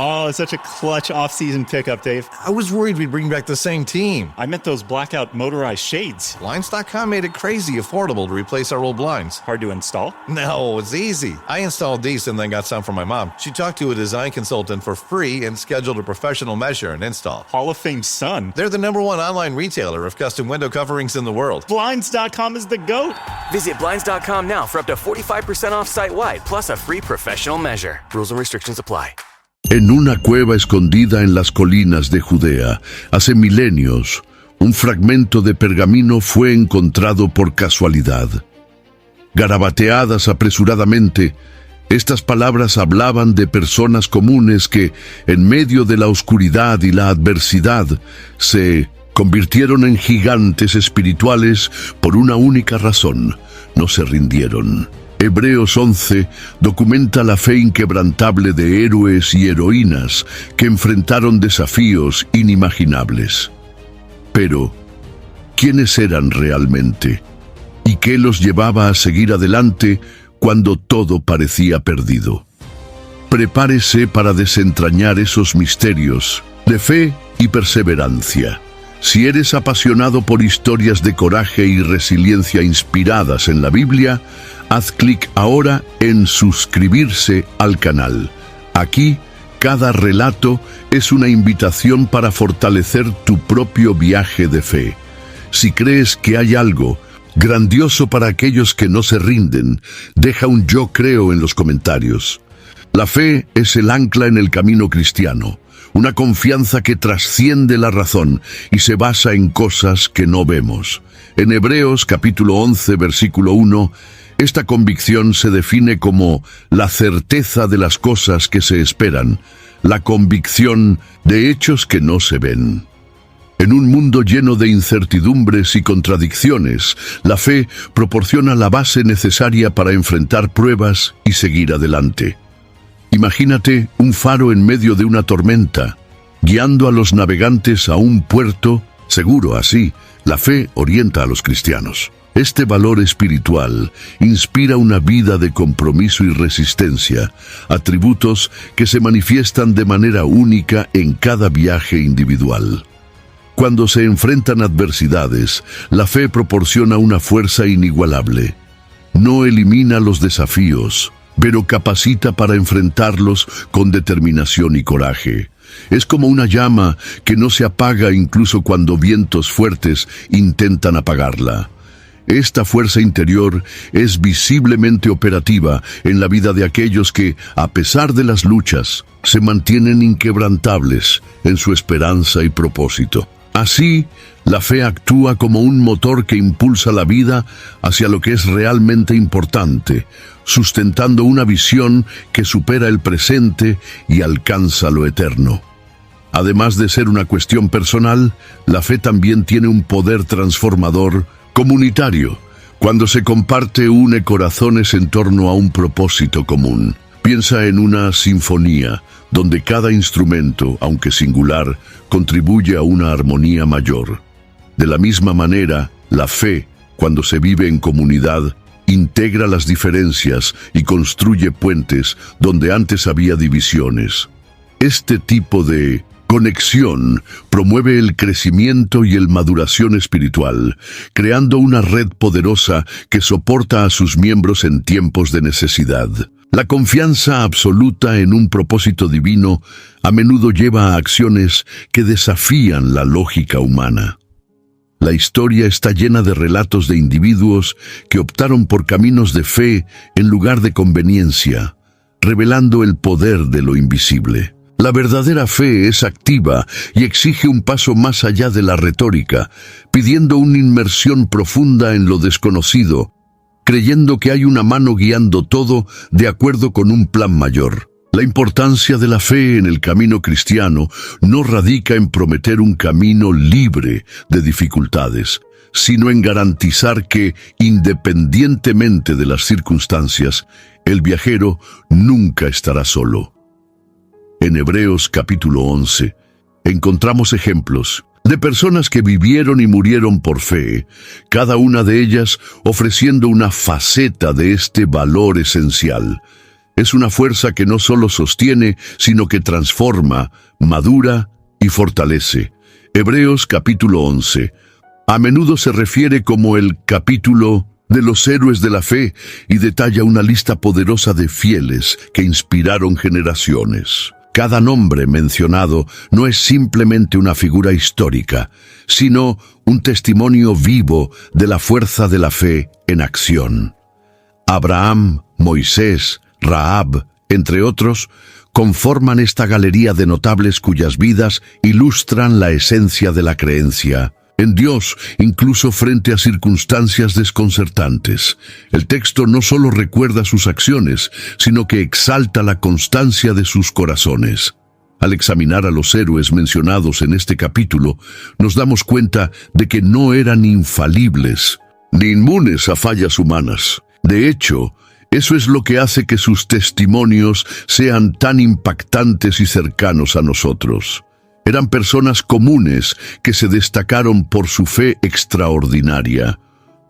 Oh, it's such a clutch off-season pickup, Dave. I was worried we'd bring back the same team. I meant those blackout motorized shades. Blinds.com made it crazy affordable to replace our old blinds. Hard to install? No, it's easy. I installed these and then got some for my mom. She talked to a design consultant for free and scheduled a professional measure and install. Hall of Fame son. They're the #1 online retailer of custom window coverings in the world. Blinds.com is the GOAT. Visit Blinds.com now for up to 45% off site-wide, plus a free professional measure. Rules and restrictions apply. En una cueva escondida en las colinas de Judea, hace milenios, un fragmento de pergamino fue encontrado por casualidad. Garabateadas apresuradamente, estas palabras hablaban de personas comunes que, en medio de la oscuridad y la adversidad, se convirtieron en gigantes espirituales por una única razón: no se rindieron. Hebreos 11 documenta la fe inquebrantable de héroes y heroínas que enfrentaron desafíos inimaginables. Pero, ¿quiénes eran realmente? ¿Y qué los llevaba a seguir adelante cuando todo parecía perdido? Prepárese para desentrañar esos misterios de fe y perseverancia. Si eres apasionado por historias de coraje y resiliencia inspiradas en la Biblia, haz clic ahora en suscribirse al canal. Aquí, cada relato es una invitación para fortalecer tu propio viaje de fe. Si crees que hay algo grandioso para aquellos que no se rinden, deja un yo creo en los comentarios. La fe es el ancla en el camino cristiano. Una confianza que trasciende la razón y se basa en cosas que no vemos. En Hebreos capítulo 11, versículo 1, esta convicción se define como la certeza de las cosas que se esperan, la convicción de hechos que no se ven. En un mundo lleno de incertidumbres y contradicciones, la fe proporciona la base necesaria para enfrentar pruebas y seguir adelante. Imagínate un faro en medio de una tormenta, guiando a los navegantes a un puerto seguro. Así, la fe orienta a los cristianos. Este valor espiritual inspira una vida de compromiso y resistencia, atributos que se manifiestan de manera única en cada viaje individual. Cuando se enfrentan adversidades, la fe proporciona una fuerza inigualable. No elimina los desafíos, pero capacita para enfrentarlos con determinación y coraje. Es como una llama que no se apaga incluso cuando vientos fuertes intentan apagarla. Esta fuerza interior es visiblemente operativa en la vida de aquellos que, a pesar de las luchas, se mantienen inquebrantables en su esperanza y propósito. Así, la fe actúa como un motor que impulsa la vida hacia lo que es realmente importante, sustentando una visión que supera el presente y alcanza lo eterno. Además de ser una cuestión personal, la fe también tiene un poder transformador comunitario. Cuando se comparte, une corazones en torno a un propósito común. Piensa en una sinfonía, donde cada instrumento, aunque singular, contribuye a una armonía mayor. De la misma manera, la fe, cuando se vive en comunidad, integra las diferencias y construye puentes donde antes había divisiones. Este tipo de conexión promueve el crecimiento y el maduración espiritual, creando una red poderosa que soporta a sus miembros en tiempos de necesidad. La confianza absoluta en un propósito divino a menudo lleva a acciones que desafían la lógica humana. La historia está llena de relatos de individuos que optaron por caminos de fe en lugar de conveniencia, revelando el poder de lo invisible. La verdadera fe es activa y exige un paso más allá de la retórica, pidiendo una inmersión profunda en lo desconocido, creyendo que hay una mano guiando todo de acuerdo con un plan mayor. La importancia de la fe en el camino cristiano no radica en prometer un camino libre de dificultades, sino en garantizar que, independientemente de las circunstancias, el viajero nunca estará solo. En Hebreos capítulo 11, encontramos ejemplos de personas que vivieron y murieron por fe, cada una de ellas ofreciendo una faceta de este valor esencial. es una fuerza que no solo sostiene, sino que transforma, madura y fortalece. Hebreos capítulo 11. A menudo se refiere como el capítulo de los héroes de la fe y detalla una lista poderosa de fieles que inspiraron generaciones. Cada nombre mencionado no es simplemente una figura histórica, sino un testimonio vivo de la fuerza de la fe en acción. Abraham, Moisés, Rahab, entre otros, conforman esta galería de notables cuyas vidas ilustran la esencia de la creencia en Dios, incluso frente a circunstancias desconcertantes. El texto no solo recuerda sus acciones, sino que exalta la constancia de sus corazones. Al examinar a los héroes mencionados en este capítulo, nos damos cuenta de que no eran infalibles, ni inmunes a fallas humanas. De hecho, eso es lo que hace que sus testimonios sean tan impactantes y cercanos a nosotros. Eran personas comunes que se destacaron por su fe extraordinaria.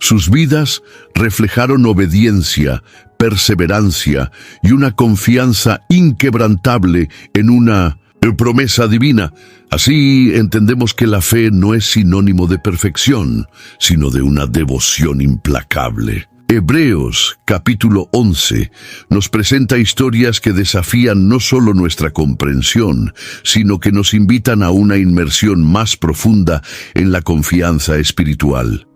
Sus vidas reflejaron obediencia, perseverancia y una confianza inquebrantable en una promesa divina. Así entendemos que la fe no es sinónimo de perfección, sino de una devoción implacable. Hebreos capítulo 11 nos presenta historias que desafían no solo nuestra comprensión, sino que nos invitan a una inmersión más profunda en la confianza espiritual.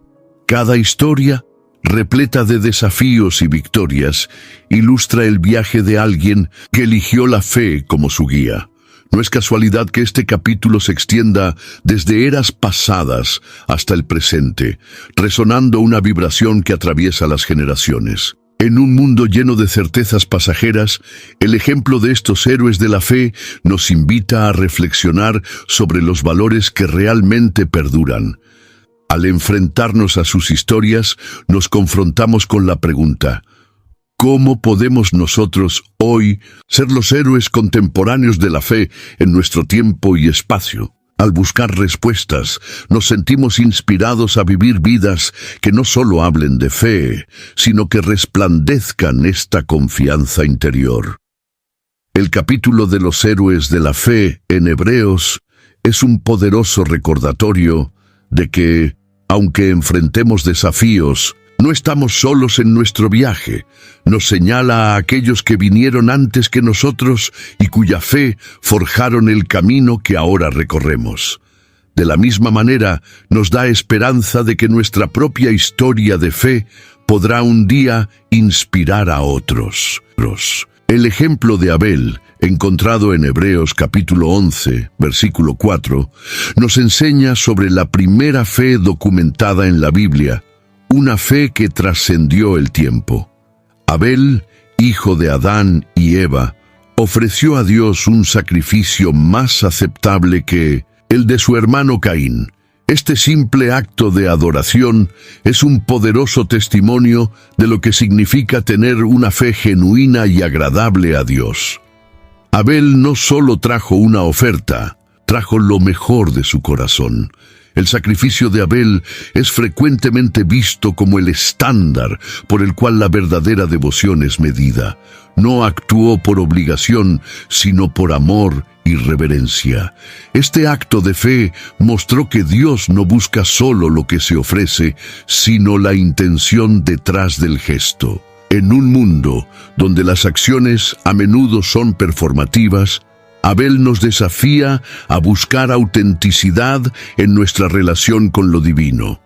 Cada historia, repleta de desafíos y victorias, ilustra el viaje de alguien que eligió la fe como su guía. No es casualidad que este capítulo se extienda desde eras pasadas hasta el presente, resonando una vibración que atraviesa las generaciones. En un mundo lleno de certezas pasajeras, el ejemplo de estos héroes de la fe nos invita a reflexionar sobre los valores que realmente perduran. Al enfrentarnos a sus historias, nos confrontamos con la pregunta: ¿cómo podemos nosotros hoy ser los héroes contemporáneos de la fe en nuestro tiempo y espacio? Al buscar respuestas, nos sentimos inspirados a vivir vidas que no solo hablen de fe, sino que resplandezcan esta confianza interior. El capítulo de los héroes de la fe en Hebreos es un poderoso recordatorio de que, aunque enfrentemos desafíos, no estamos solos en nuestro viaje. Nos señala a aquellos que vinieron antes que nosotros y cuya fe forjaron el camino que ahora recorremos. De la misma manera, nos da esperanza de que nuestra propia historia de fe podrá un día inspirar a otros. El ejemplo de Abel, encontrado en Hebreos capítulo 11, versículo 4, nos enseña sobre la primera fe documentada en la Biblia, una fe que trascendió el tiempo. Abel, hijo de Adán y Eva, ofreció a Dios un sacrificio más aceptable que el de su hermano Caín. Este simple acto de adoración es un poderoso testimonio de lo que significa tener una fe genuina y agradable a Dios. Abel no solo trajo una oferta, trajo lo mejor de su corazón. El sacrificio de Abel es frecuentemente visto como el estándar por el cual la verdadera devoción es medida. No actuó por obligación, sino por amor y reverencia. Este acto de fe mostró que Dios no busca solo lo que se ofrece, sino la intención detrás del gesto. En un mundo donde las acciones a menudo son performativas, Abel nos desafía a buscar autenticidad en nuestra relación con lo divino.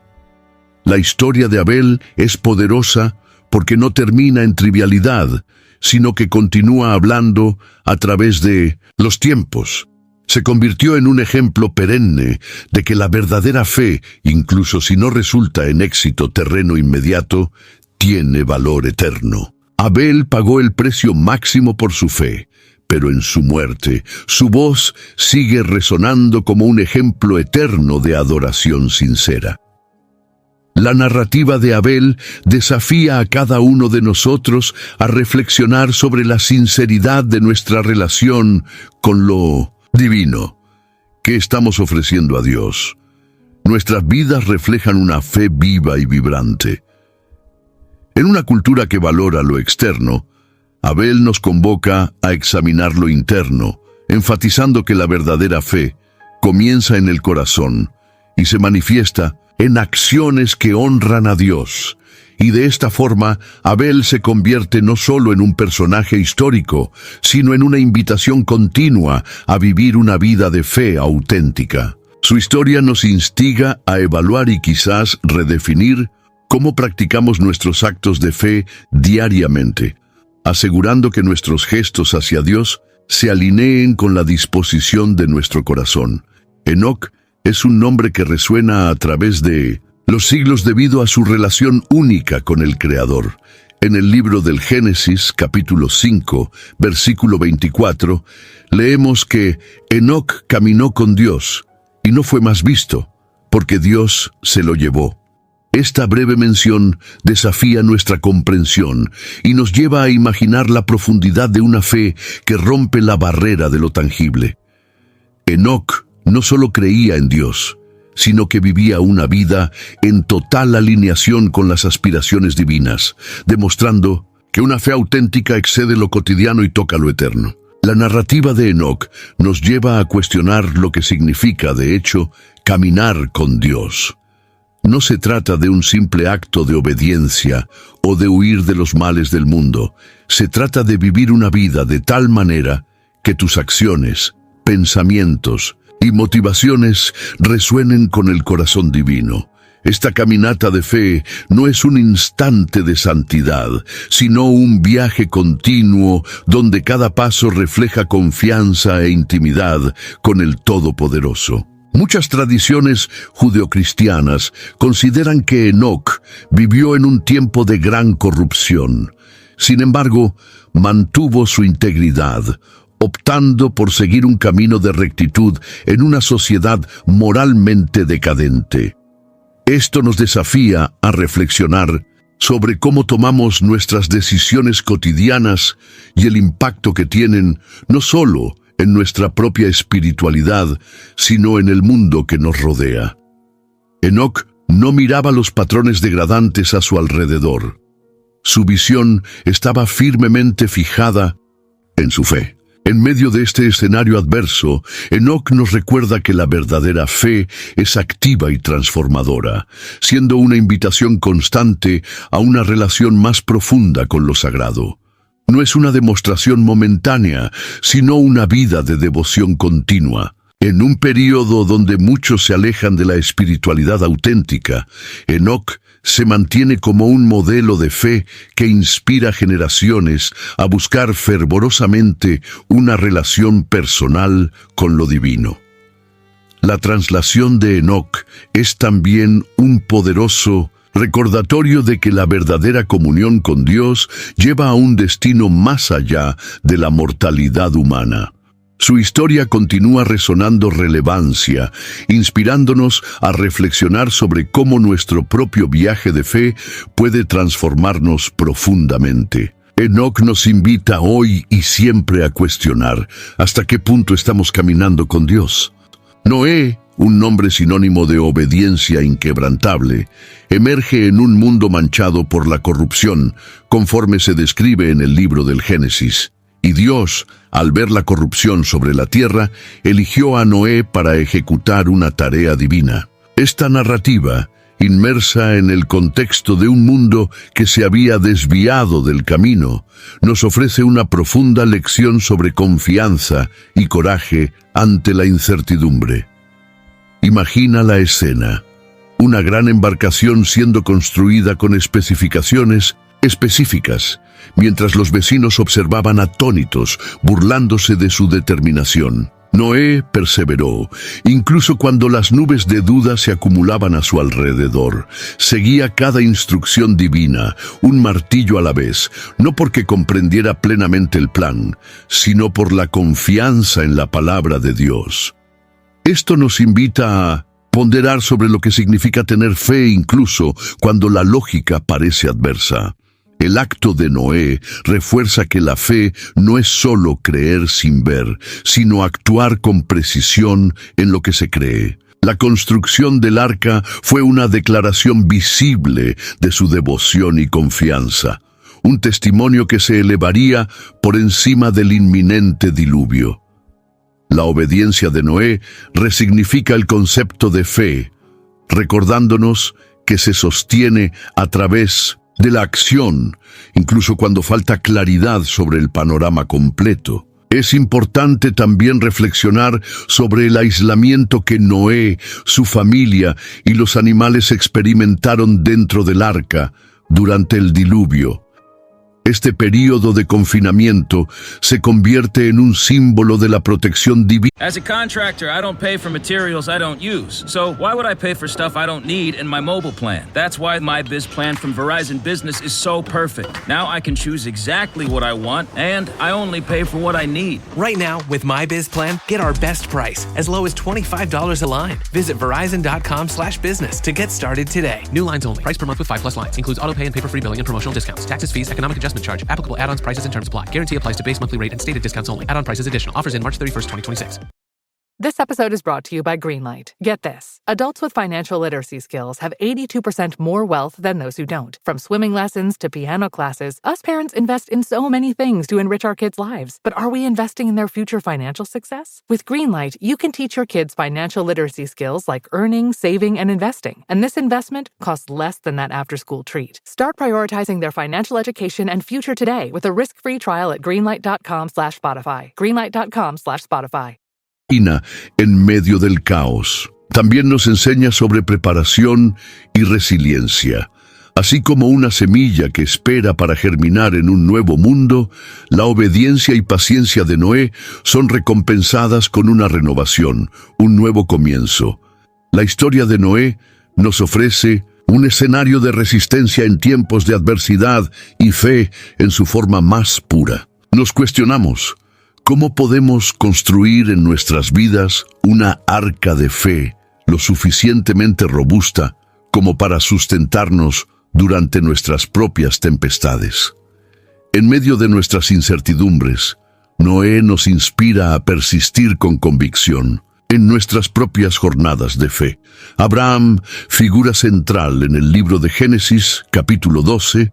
La historia de Abel es poderosa porque no termina en trivialidad, sino que continúa hablando a través de los tiempos. Se convirtió en un ejemplo perenne de que la verdadera fe, incluso si no resulta en éxito terreno inmediato, tiene valor eterno. Abel pagó el precio máximo por su fe, pero en su muerte, su voz sigue resonando como un ejemplo eterno de adoración sincera. La narrativa de Abel desafía a cada uno de nosotros a reflexionar sobre la sinceridad de nuestra relación con lo divino. ¿Qué estamos ofreciendo a Dios? Nuestras vidas reflejan una fe viva y vibrante. En una cultura que valora lo externo, Abel nos convoca a examinar lo interno, enfatizando que la verdadera fe comienza en el corazón y se manifiesta en acciones que honran a Dios. Y de esta forma, Abel se convierte no solo en un personaje histórico, sino en una invitación continua a vivir una vida de fe auténtica. Su historia nos instiga a evaluar y quizás redefinir cómo practicamos nuestros actos de fe diariamente, asegurando que nuestros gestos hacia Dios se alineen con la disposición de nuestro corazón. Enoc es un nombre que resuena a través de los siglos debido a su relación única con el Creador. En el libro del Génesis, capítulo 5, versículo 24, leemos que Enoc caminó con Dios y no fue más visto, porque Dios se lo llevó. Esta breve mención desafía nuestra comprensión y nos lleva a imaginar la profundidad de una fe que rompe la barrera de lo tangible. Enoc no solo creía en Dios, sino que vivía una vida en total alineación con las aspiraciones divinas, demostrando que una fe auténtica excede lo cotidiano y toca lo eterno. La narrativa de Enoc nos lleva a cuestionar lo que significa, de hecho, caminar con Dios. No se trata de un simple acto de obediencia o de huir de los males del mundo. Se trata de vivir una vida de tal manera que tus acciones, pensamientos y motivaciones resuenen con el corazón divino. Esta caminata de fe no es un instante de santidad, sino un viaje continuo donde cada paso refleja confianza e intimidad con el Todopoderoso. Muchas tradiciones judeocristianas consideran que Enoc vivió en un tiempo de gran corrupción. Sin embargo, mantuvo su integridad, optando por seguir un camino de rectitud en una sociedad moralmente decadente. Esto nos desafía a reflexionar sobre cómo tomamos nuestras decisiones cotidianas y el impacto que tienen no solo en nuestra propia espiritualidad, sino en el mundo que nos rodea. Enoc no miraba los patrones degradantes a su alrededor. Su visión estaba firmemente fijada en su fe. En medio de este escenario adverso, Enoc nos recuerda que la verdadera fe es activa y transformadora, siendo una invitación constante a una relación más profunda con lo sagrado. No es una demostración momentánea, sino una vida de devoción continua. En un período donde muchos se alejan de la espiritualidad auténtica, Enoc se mantiene como un modelo de fe que inspira generaciones a buscar fervorosamente una relación personal con lo divino. La traslación de Enoc es también un poderoso recordatorio de que la verdadera comunión con Dios lleva a un destino más allá de la mortalidad humana. Su historia continúa resonando relevancia, inspirándonos a reflexionar sobre cómo nuestro propio viaje de fe puede transformarnos profundamente. Enoc nos invita hoy y siempre a cuestionar hasta qué punto estamos caminando con Dios. Noé, un nombre sinónimo de obediencia inquebrantable, emerge en un mundo manchado por la corrupción, conforme se describe en el libro del Génesis. Y Dios, al ver la corrupción sobre la tierra, eligió a Noé para ejecutar una tarea divina. Esta narrativa, inmersa en el contexto de un mundo que se había desviado del camino, nos ofrece una profunda lección sobre confianza y coraje ante la incertidumbre. Imagina la escena: una gran embarcación siendo construida con especificaciones específicas, mientras los vecinos observaban atónitos, burlándose de su determinación. Noé perseveró, incluso cuando las nubes de duda se acumulaban a su alrededor. Seguía cada instrucción divina, un martillo a la vez, no porque comprendiera plenamente el plan, sino por la confianza en la palabra de Dios. Esto nos invita a ponderar sobre lo que significa tener fe incluso cuando la lógica parece adversa. El acto de Noé refuerza que la fe no es solo creer sin ver, sino actuar con precisión en lo que se cree. La construcción del arca fue una declaración visible de su devoción y confianza. un testimonio que se elevaría por encima del inminente diluvio. La obediencia de Noé resignifica el concepto de fe, recordándonos que se sostiene a través de la acción, incluso cuando falta claridad sobre el panorama completo. Es importante también reflexionar sobre el aislamiento que Noé, su familia y los animales experimentaron dentro del arca durante el diluvio. Este período de confinamiento se convierte en un símbolo de la protección divina. As a contractor, I don't pay for materials I don't use. So why would I pay for stuff I don't need in my mobile plan? That's why my Biz plan from Verizon Business is so perfect. Now I can choose exactly what I want, and I only pay for what I need. Right now, with my Biz plan, get our best price, as low as $25 a line. Visit Verizon.com/business to get started today. New lines only. Price per month with 5+ lines. Includes auto pay and paper-free billing and promotional discounts. Taxes, fees, economic adjustment charge. Applicable add-ons, prices, and terms apply. Guarantee applies to base monthly rate and stated discounts only. Add-on prices additional. Offers in March 31st, 2026. This episode is brought to you by Greenlight. Get this. Adults with financial literacy skills have 82% more wealth than those who don't. From swimming lessons to piano classes, us parents invest in so many things to enrich our kids' lives. But are we investing in their future financial success? With Greenlight, you can teach your kids financial literacy skills like earning, saving, and investing. And this investment costs less than that after-school treat. Start prioritizing their financial education and future today with a risk-free trial at greenlight.com/Spotify. Greenlight.com/Spotify. En medio del caos. También nos enseña sobre preparación y resiliencia. Así como una semilla que espera para germinar en un nuevo mundo, la obediencia y paciencia de Noé son recompensadas con una renovación, un nuevo comienzo. La historia de Noé nos ofrece un escenario de resistencia en tiempos de adversidad y fe en su forma más pura. Nos cuestionamos, ¿cómo podemos construir en nuestras vidas una arca de fe lo suficientemente robusta como para sustentarnos durante nuestras propias tempestades? En medio de nuestras incertidumbres, Noé nos inspira a persistir con convicción en nuestras propias jornadas de fe. Abraham, figura central en el libro de Génesis, capítulo 12,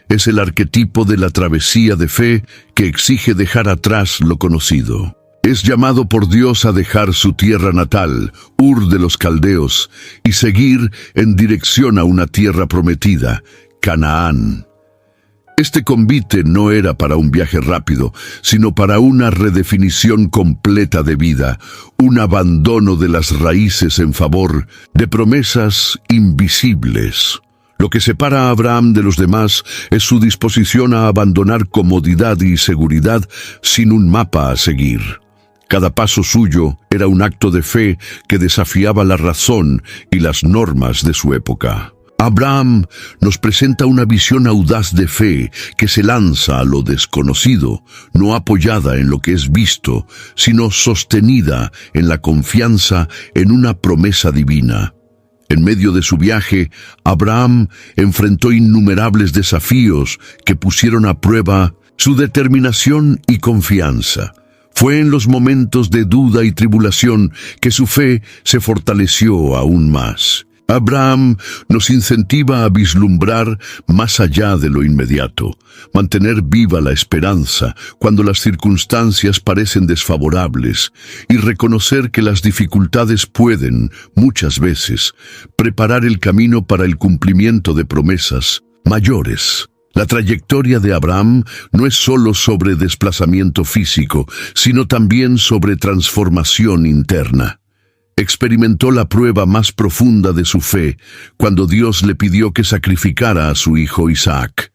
es el arquetipo de la travesía de fe que exige dejar atrás lo conocido. Es llamado por Dios a dejar su tierra natal, Ur de los Caldeos, y seguir en dirección a una tierra prometida, Canaán. Este convite no era para un viaje rápido, sino para una redefinición completa de vida, un abandono de las raíces en favor de promesas invisibles. Lo que separa a Abraham de los demás es su disposición a abandonar comodidad y seguridad sin un mapa a seguir. Cada paso suyo era un acto de fe que desafiaba la razón y las normas de su época. Abraham nos presenta una visión audaz de fe que se lanza a lo desconocido, no apoyada en lo que es visto, sino sostenida en la confianza en una promesa divina. En medio de su viaje, Abraham enfrentó innumerables desafíos que pusieron a prueba su determinación y confianza. Fue en los momentos de duda y tribulación que su fe se fortaleció aún más. Abraham nos incentiva a vislumbrar más allá de lo inmediato, mantener viva la esperanza cuando las circunstancias parecen desfavorables y reconocer que las dificultades pueden, muchas veces, preparar el camino para el cumplimiento de promesas mayores. La trayectoria de Abraham no es solo sobre desplazamiento físico, sino también sobre transformación interna. Experimentó la prueba más profunda de su fe cuando Dios le pidió que sacrificara a su hijo Isaac.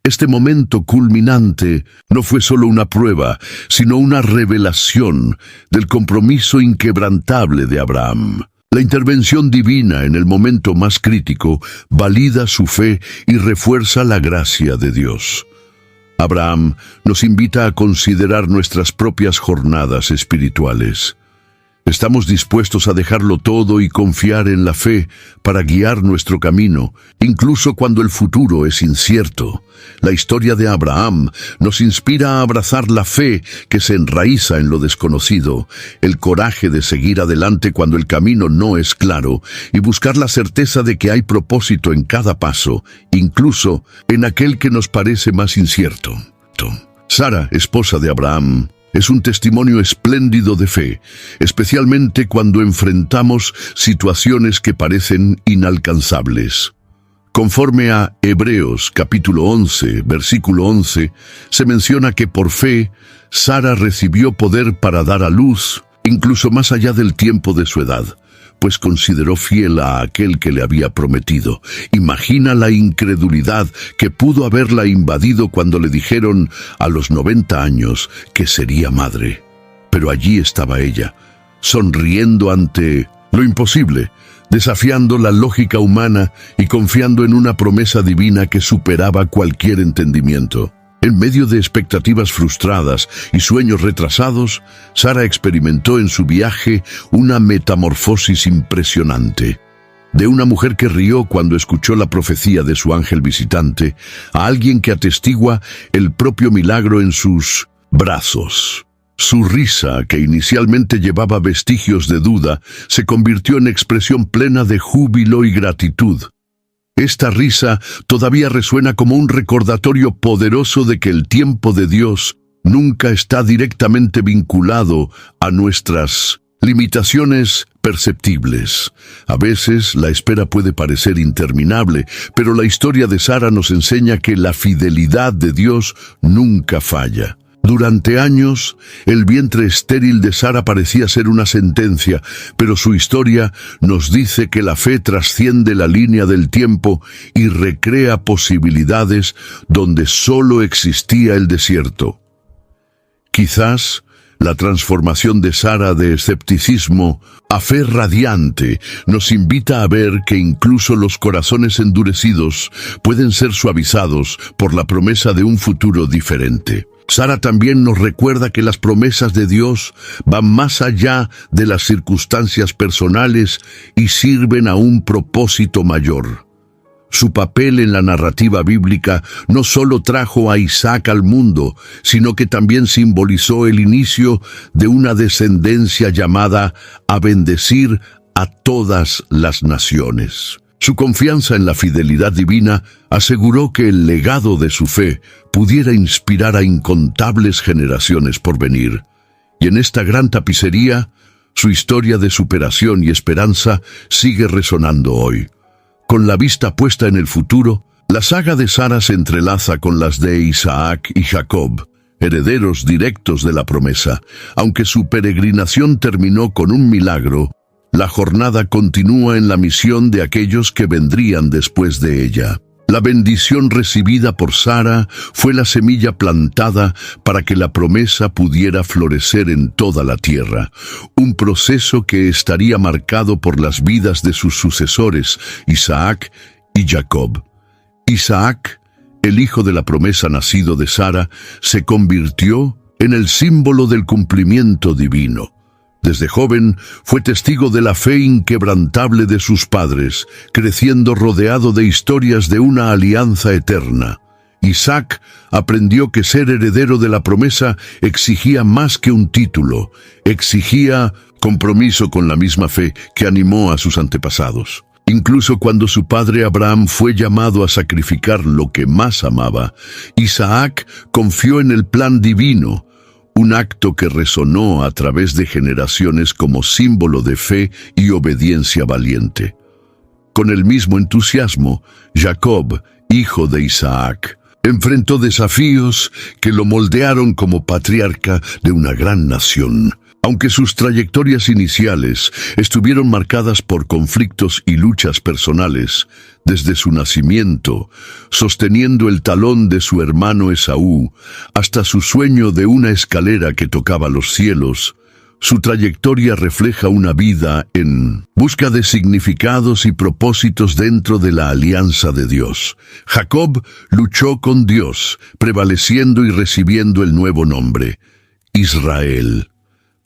Este momento culminante no fue solo una prueba, sino una revelación del compromiso inquebrantable de Abraham. La intervención divina en el momento más crítico valida su fe y refuerza la gracia de Dios. Abraham nos invita a considerar nuestras propias jornadas espirituales. Estamos dispuestos a dejarlo todo y confiar en la fe para guiar nuestro camino, incluso cuando el futuro es incierto. La historia de Abraham nos inspira a abrazar la fe que se enraiza en lo desconocido, el coraje de seguir adelante cuando el camino no es claro y buscar la certeza de que hay propósito en cada paso, incluso en aquel que nos parece más incierto. Sara, esposa de Abraham, es un testimonio espléndido de fe, especialmente cuando enfrentamos situaciones que parecen inalcanzables. Conforme a Hebreos capítulo 11, versículo 11, se menciona que por fe, Sara recibió poder para dar a luz, incluso más allá del tiempo de su edad, pues consideró fiel a aquel que le había prometido. Imagina la incredulidad que pudo haberla invadido cuando le dijeron a los 90 años que sería madre. Pero allí estaba ella, sonriendo ante lo imposible, desafiando la lógica humana y confiando en una promesa divina que superaba cualquier entendimiento. En medio de expectativas frustradas y sueños retrasados, Sara experimentó en su viaje una metamorfosis impresionante. De una mujer que rió cuando escuchó la profecía de su ángel visitante, a alguien que atestigua el propio milagro en sus brazos. Su risa, que inicialmente llevaba vestigios de duda, se convirtió en expresión plena de júbilo y gratitud. Esta risa todavía resuena como un recordatorio poderoso de que el tiempo de Dios nunca está directamente vinculado a nuestras limitaciones perceptibles. A veces la espera puede parecer interminable, pero la historia de Sara nos enseña que la fidelidad de Dios nunca falla. Durante años, el vientre estéril de Sara parecía ser una sentencia, pero su historia nos dice que la fe trasciende la línea del tiempo y recrea posibilidades donde solo existía el desierto. Quizás la transformación de Sara de escepticismo a fe radiante nos invita a ver que incluso los corazones endurecidos pueden ser suavizados por la promesa de un futuro diferente. Sara también nos recuerda que las promesas de Dios van más allá de las circunstancias personales y sirven a un propósito mayor. Su papel en la narrativa bíblica no solo trajo a Isaac al mundo, sino que también simbolizó el inicio de una descendencia llamada a bendecir a todas las naciones. Su confianza en la fidelidad divina aseguró que el legado de su fe pudiera inspirar a incontables generaciones por venir. Y en esta gran tapicería, su historia de superación y esperanza sigue resonando hoy. Con la vista puesta en el futuro, la saga de Sara se entrelaza con las de Isaac y Jacob, herederos directos de la promesa. Aunque su peregrinación terminó con un milagro, la jornada continúa en la misión de aquellos que vendrían después de ella. La bendición recibida por Sara fue la semilla plantada para que la promesa pudiera florecer en toda la tierra, un proceso que estaría marcado por las vidas de sus sucesores, Isaac y Jacob. Isaac, el hijo de la promesa nacido de Sara, se convirtió en el símbolo del cumplimiento divino. Desde joven fue testigo de la fe inquebrantable de sus padres, creciendo rodeado de historias de una alianza eterna. Isaac aprendió que ser heredero de la promesa exigía más que un título, exigía compromiso con la misma fe que animó a sus antepasados. Incluso cuando su padre Abraham fue llamado a sacrificar lo que más amaba, Isaac confió en el plan divino, un acto que resonó a través de generaciones como símbolo de fe y obediencia valiente. Con el mismo entusiasmo, Jacob, hijo de Isaac, enfrentó desafíos que lo moldearon como patriarca de una gran nación. Aunque sus trayectorias iniciales estuvieron marcadas por conflictos y luchas personales, desde su nacimiento, sosteniendo el talón de su hermano Esaú, hasta su sueño de una escalera que tocaba los cielos, su trayectoria refleja una vida en busca de significados y propósitos dentro de la alianza de Dios. Jacob luchó con Dios, prevaleciendo y recibiendo el nuevo nombre, Israel.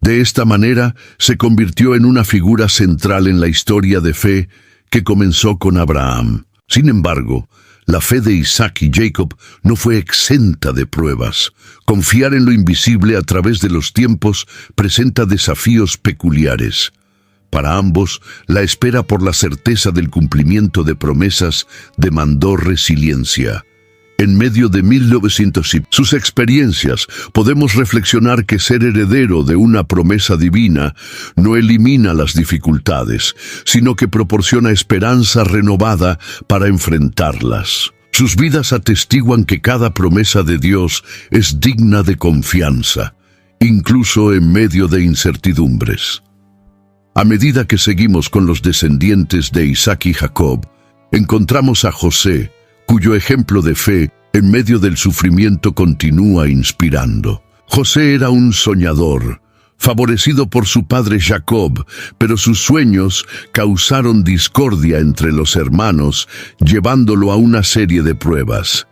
De esta manera, se convirtió en una figura central en la historia de fe que comenzó con Abraham. Sin embargo, la fe de Isaac y Jacob no fue exenta de pruebas. Confiar en lo invisible a través de los tiempos presenta desafíos peculiares. Para ambos, la espera por la certeza del cumplimiento de promesas demandó resiliencia. En medio de 1900 y sus experiencias, podemos reflexionar que ser heredero de una promesa divina no elimina las dificultades, sino que proporciona esperanza renovada para enfrentarlas. Sus vidas atestiguan que cada promesa de Dios es digna de confianza, incluso en medio de incertidumbres. A medida que seguimos con los descendientes de Isaac y Jacob, encontramos a José, cuyo ejemplo de fe en medio del sufrimiento continúa inspirando. José era un soñador, favorecido por su padre Jacob, pero sus sueños causaron discordia entre los hermanos, llevándolo a una serie de pruebas.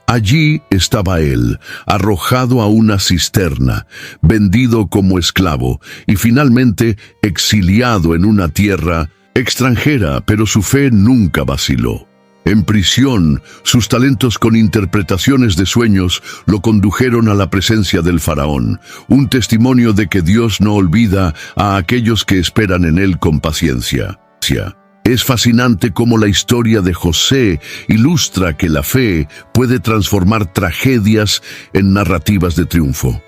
Allí estaba él, arrojado a una cisterna, vendido como esclavo y finalmente exiliado en una tierra extranjera, pero su fe nunca vaciló. En prisión, sus talentos con interpretaciones de sueños lo condujeron a la presencia del faraón, un testimonio de que Dios no olvida a aquellos que esperan en él con paciencia. Es fascinante cómo la historia de José ilustra que la fe puede transformar tragedias en narrativas de triunfo.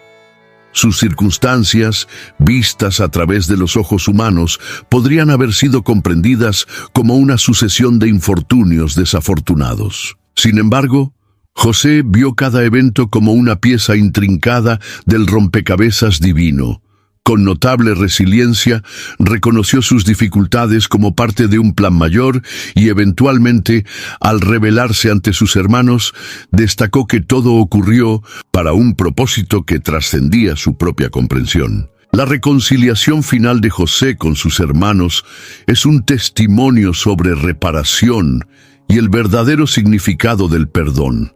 Sus circunstancias, vistas a través de los ojos humanos, podrían haber sido comprendidas como una sucesión de infortunios desafortunados. Sin embargo, José vio cada evento como una pieza intrincada del rompecabezas divino. Con notable resiliencia, reconoció sus dificultades como parte de un plan mayor y eventualmente, al revelarse ante sus hermanos, destacó que todo ocurrió para un propósito que trascendía su propia comprensión. La reconciliación final de José con sus hermanos es un testimonio sobre reparación y el verdadero significado del perdón.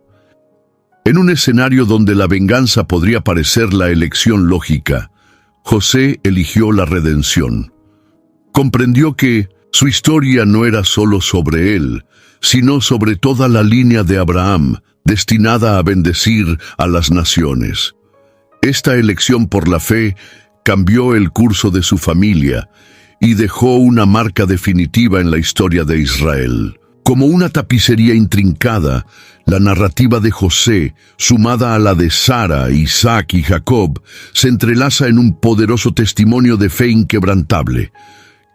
En un escenario donde la venganza podría parecer la elección lógica, José eligió la redención. Comprendió que su historia no era solo sobre él, sino sobre toda la línea de Abraham, destinada a bendecir a las naciones. Esta elección por la fe cambió el curso de su familia y dejó una marca definitiva en la historia de Israel. Como una tapicería intrincada, la narrativa de José, sumada a la de Sara, Isaac y Jacob, se entrelaza en un poderoso testimonio de fe inquebrantable.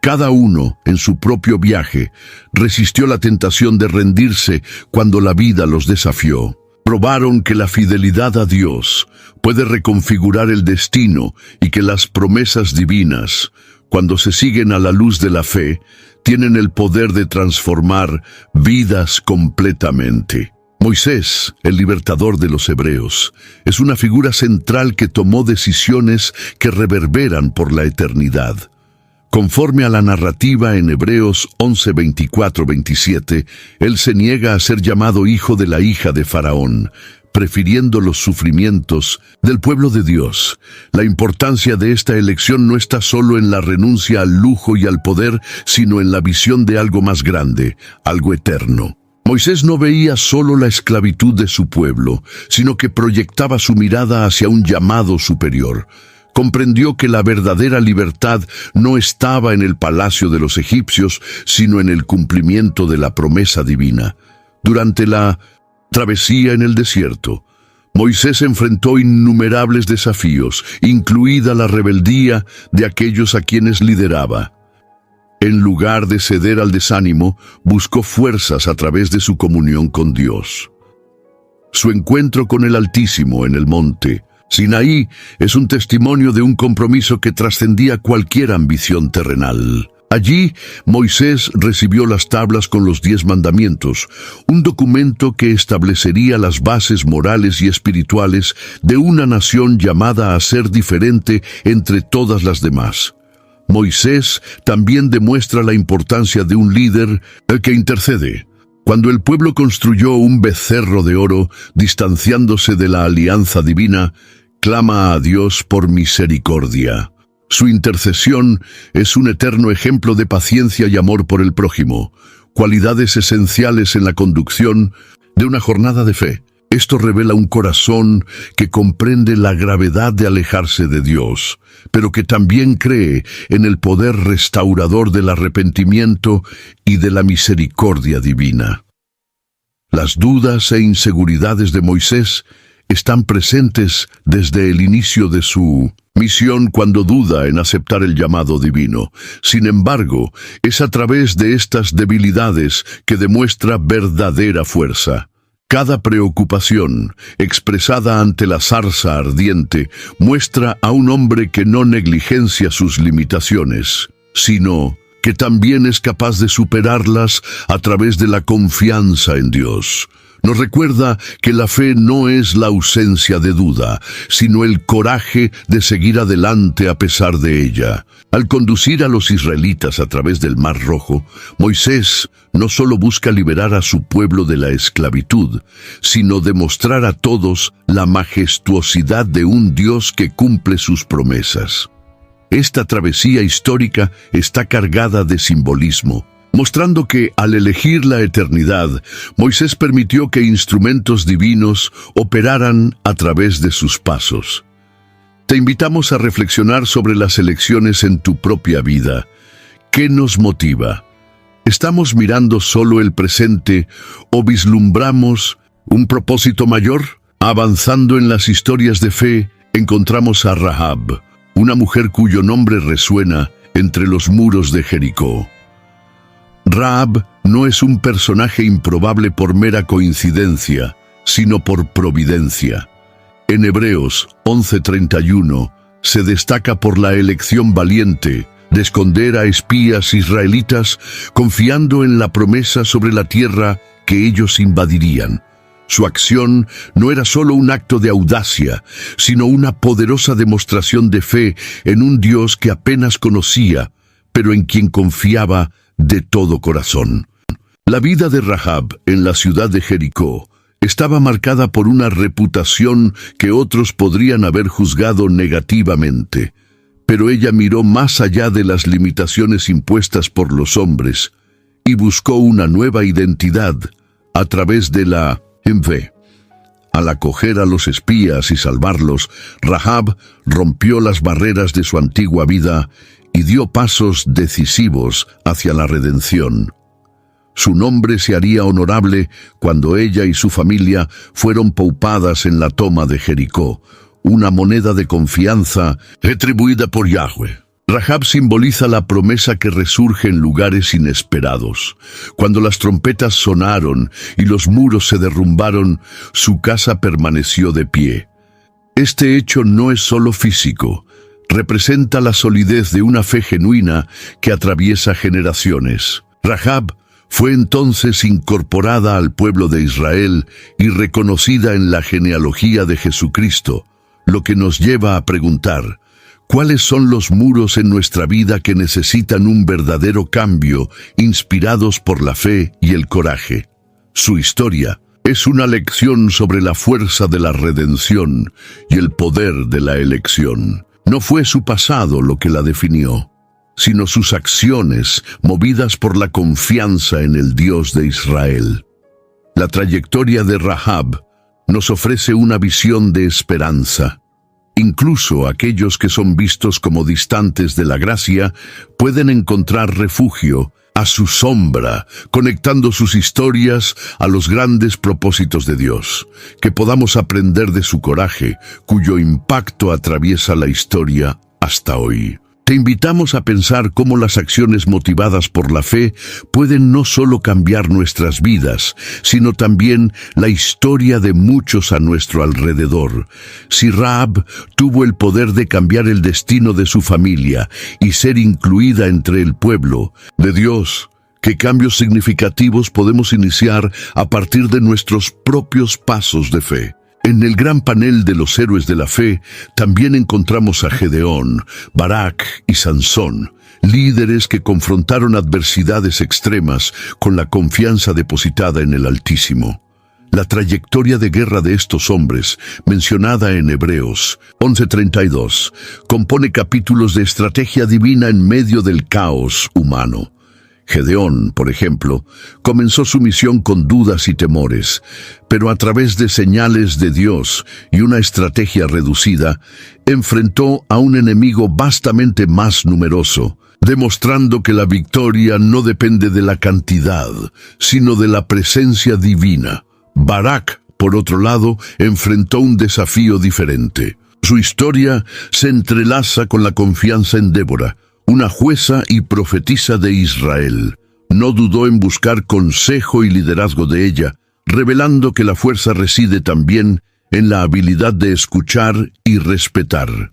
Cada uno, en su propio viaje, resistió la tentación de rendirse cuando la vida los desafió. Probaron que la fidelidad a Dios puede reconfigurar el destino y que las promesas divinas, cuando se siguen a la luz de la fe, tienen el poder de transformar vidas completamente. Moisés, el libertador de los hebreos, es una figura central que tomó decisiones que reverberan por la eternidad. Conforme a la narrativa en Hebreos 11, 24, 27, él se niega a ser llamado hijo de la hija de Faraón, prefiriendo los sufrimientos del pueblo de Dios. La importancia de esta elección no está solo en la renuncia al lujo y al poder, sino en la visión de algo más grande, algo eterno. Moisés no veía solo la esclavitud de su pueblo, sino que proyectaba su mirada hacia un llamado superior. Comprendió que la verdadera libertad no estaba en el palacio de los egipcios, sino en el cumplimiento de la promesa divina. Durante la travesía en el desierto, Moisés enfrentó innumerables desafíos, incluida la rebeldía de aquellos a quienes lideraba. En lugar de ceder al desánimo, buscó fuerzas a través de su comunión con Dios. Su encuentro con el Altísimo en el monte Sinaí es un testimonio de un compromiso que trascendía cualquier ambición terrenal. Allí, Moisés recibió las tablas con los 10 mandamientos, un documento que establecería las bases morales y espirituales de una nación llamada a ser diferente entre todas las demás. Moisés también demuestra la importancia de un líder que intercede. Cuando el pueblo construyó un becerro de oro, distanciándose de la alianza divina, clama a Dios por misericordia. Su intercesión es un eterno ejemplo de paciencia y amor por el prójimo, cualidades esenciales en la conducción de una jornada de fe. Esto revela un corazón que comprende la gravedad de alejarse de Dios, pero que también cree en el poder restaurador del arrepentimiento y de la misericordia divina. Las dudas e inseguridades de Moisés están presentes desde el inicio de su misión cuando duda en aceptar el llamado divino. Sin embargo, es a través de estas debilidades que demuestra verdadera fuerza. Cada preocupación, expresada ante la zarza ardiente, muestra a un hombre que no negligencia sus limitaciones, sino que también es capaz de superarlas a través de la confianza en Dios. Nos recuerda que la fe no es la ausencia de duda, sino el coraje de seguir adelante a pesar de ella. Al conducir a los israelitas a través del Mar Rojo, Moisés no solo busca liberar a su pueblo de la esclavitud, sino demostrar a todos la majestuosidad de un Dios que cumple sus promesas. Esta travesía histórica está cargada de simbolismo, mostrando que, al elegir la eternidad, Moisés permitió que instrumentos divinos operaran a través de sus pasos. Te invitamos a reflexionar sobre las elecciones en tu propia vida. ¿Qué nos motiva? ¿Estamos mirando solo el presente o vislumbramos un propósito mayor? Avanzando en las historias de fe, encontramos a Rahab, una mujer cuyo nombre resuena entre los muros de Jericó. Rahab no es un personaje improbable por mera coincidencia, sino por providencia. En Hebreos 11:31 se destaca por la elección valiente de esconder a espías israelitas confiando en la promesa sobre la tierra que ellos invadirían. Su acción no era solo un acto de audacia, sino una poderosa demostración de fe en un Dios que apenas conocía, pero en quien confiaba de todo corazón. La vida de Rahab en la ciudad de Jericó estaba marcada por una reputación que otros podrían haber juzgado negativamente, pero ella miró más allá de las limitaciones impuestas por los hombres y buscó una nueva identidad a través de la fe. Al acoger a los espías y salvarlos, Rahab rompió las barreras de su antigua vida y dio pasos decisivos hacia la redención. Su nombre se haría honorable cuando ella y su familia fueron paupadas en la toma de Jericó, una moneda de confianza retribuida por Yahweh. Rahab simboliza la promesa que resurge en lugares inesperados. Cuando las trompetas sonaron y los muros se derrumbaron, su casa permaneció de pie. Este hecho no es solo físico, representa la solidez de una fe genuina que atraviesa generaciones. Rahab fue entonces incorporada al pueblo de Israel y reconocida en la genealogía de Jesucristo, lo que nos lleva a preguntar: ¿cuáles son los muros en nuestra vida que necesitan un verdadero cambio, inspirados por la fe y el coraje? Su historia es una lección sobre la fuerza de la redención y el poder de la elección. No fue su pasado lo que la definió, sino sus acciones movidas por la confianza en el Dios de Israel. La trayectoria de Rahab nos ofrece una visión de esperanza. Incluso aquellos que son vistos como distantes de la gracia pueden encontrar refugio a su sombra, conectando sus historias a los grandes propósitos de Dios. Que podamos aprender de su coraje, cuyo impacto atraviesa la historia hasta hoy. Te invitamos a pensar cómo las acciones motivadas por la fe pueden no solo cambiar nuestras vidas, sino también la historia de muchos a nuestro alrededor. Si Rahab tuvo el poder de cambiar el destino de su familia y ser incluida entre el pueblo de Dios, ¿qué cambios significativos podemos iniciar a partir de nuestros propios pasos de fe? En el gran panel de los héroes de la fe, también encontramos a Gedeón, Barak y Sansón, líderes que confrontaron adversidades extremas con la confianza depositada en el Altísimo. La trayectoria de guerra de estos hombres, mencionada en Hebreos 11:32, compone capítulos de estrategia divina en medio del caos humano. Gedeón, por ejemplo, comenzó su misión con dudas y temores, pero a través de señales de Dios y una estrategia reducida, enfrentó a un enemigo vastamente más numeroso, demostrando que la victoria no depende de la cantidad, sino de la presencia divina. Barak, por otro lado, enfrentó un desafío diferente. Su historia se entrelaza con la confianza en Débora, una jueza y profetisa de Israel. No dudó en buscar consejo y liderazgo de ella, revelando que la fuerza reside también en la habilidad de escuchar y respetar.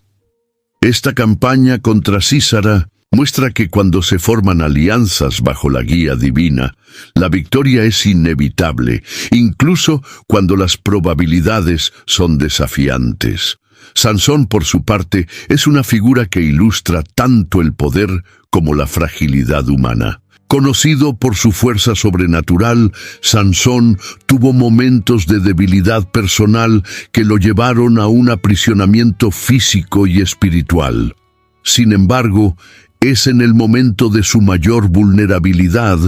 Esta campaña contra Sísara muestra que cuando se forman alianzas bajo la guía divina, la victoria es inevitable, incluso cuando las probabilidades son desafiantes. Sansón, por su parte, es una figura que ilustra tanto el poder como la fragilidad humana. Conocido por su fuerza sobrenatural, Sansón tuvo momentos de debilidad personal que lo llevaron a un aprisionamiento físico y espiritual. Sin embargo, es en el momento de su mayor vulnerabilidad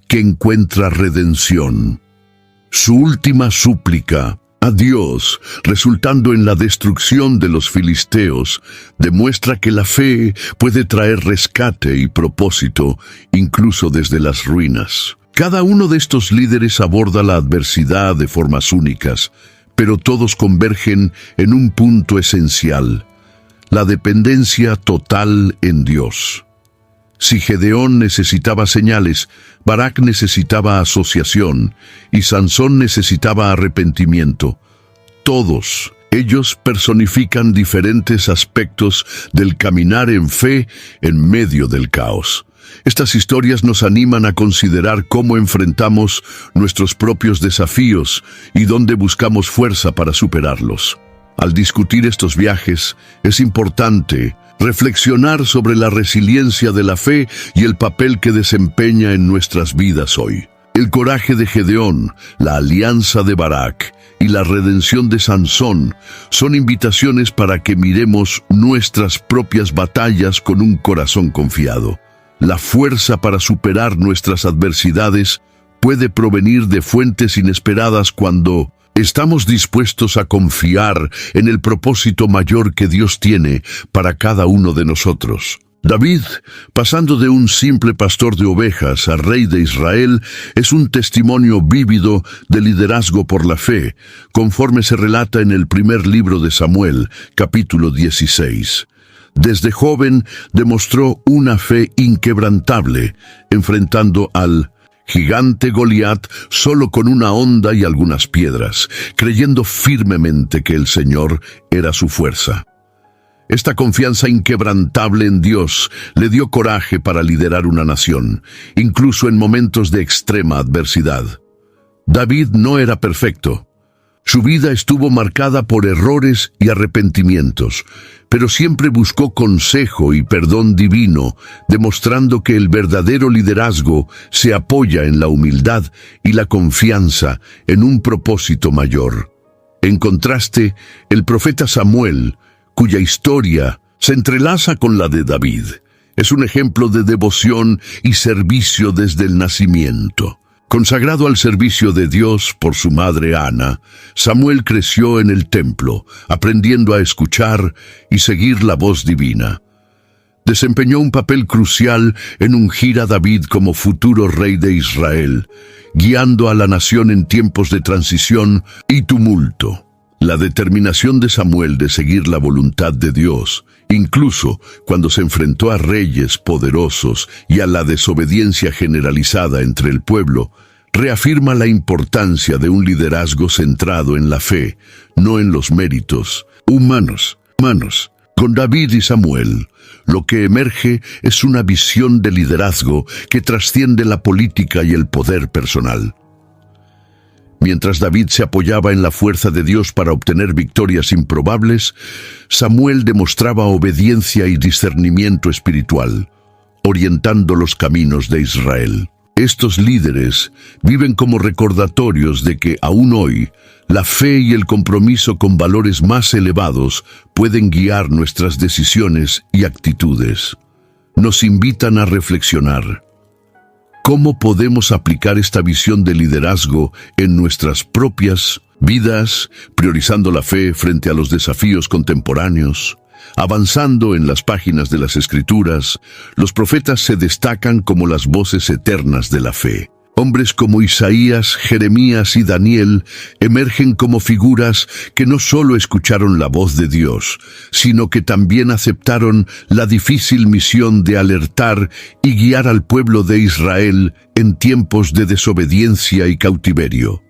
que encuentra redención. Su última súplica a Dios, resultando en la destrucción de los filisteos, demuestra que la fe puede traer rescate y propósito, incluso desde las ruinas. Cada uno de estos líderes aborda la adversidad de formas únicas, pero todos convergen en un punto esencial: la dependencia total en Dios. Si Gedeón necesitaba señales, Barak necesitaba asociación y Sansón necesitaba arrepentimiento. Todos ellos personifican diferentes aspectos del caminar en fe en medio del caos. Estas historias nos animan a considerar cómo enfrentamos nuestros propios desafíos y dónde buscamos fuerza para superarlos. Al discutir estos viajes, es importante reflexionar sobre la resiliencia de la fe y el papel que desempeña en nuestras vidas hoy. El coraje de Gedeón, la alianza de Barak y la redención de Sansón son invitaciones para que miremos nuestras propias batallas con un corazón confiado. La fuerza para superar nuestras adversidades puede provenir de fuentes inesperadas cuando estamos dispuestos a confiar en el propósito mayor que Dios tiene para cada uno de nosotros. David, pasando de un simple pastor de ovejas a rey de Israel, es un testimonio vívido de liderazgo por la fe, conforme se relata en el primer libro de Samuel, capítulo 16. Desde joven demostró una fe inquebrantable, enfrentando al gigante Goliat solo con una honda y algunas piedras, creyendo firmemente que el Señor era su fuerza. Esta confianza inquebrantable en Dios le dio coraje para liderar una nación, incluso en momentos de extrema adversidad. David no era perfecto. Su vida estuvo marcada por errores y arrepentimientos, pero siempre buscó consejo y perdón divino, demostrando que el verdadero liderazgo se apoya en la humildad y la confianza en un propósito mayor. En contraste, el profeta Samuel, cuya historia se entrelaza con la de David, es un ejemplo de devoción y servicio desde el nacimiento. Consagrado al servicio de Dios por su madre Ana, Samuel creció en el templo, aprendiendo a escuchar y seguir la voz divina. Desempeñó un papel crucial en ungir a David como futuro rey de Israel, guiando a la nación en tiempos de transición y tumulto. La determinación de Samuel de seguir la voluntad de Dios, incluso cuando se enfrentó a reyes poderosos y a la desobediencia generalizada entre el pueblo, reafirma la importancia de un liderazgo centrado en la fe, no en los méritos humanos. Con David y Samuel, lo que emerge es una visión de liderazgo que trasciende la política y el poder personal. Mientras David se apoyaba en la fuerza de Dios para obtener victorias improbables, Samuel demostraba obediencia y discernimiento espiritual, orientando los caminos de Israel. Estos líderes viven como recordatorios de que aún hoy la fe y el compromiso con valores más elevados pueden guiar nuestras decisiones y actitudes. Nos invitan a reflexionar. ¿Cómo podemos aplicar esta visión de liderazgo en nuestras propias vidas, priorizando la fe frente a los desafíos contemporáneos? Avanzando en las páginas de las Escrituras, los profetas se destacan como las voces eternas de la fe. Hombres como Isaías, Jeremías y Daniel emergen como figuras que no solo escucharon la voz de Dios, sino que también aceptaron la difícil misión de alertar y guiar al pueblo de Israel en tiempos de desobediencia y cautiverio.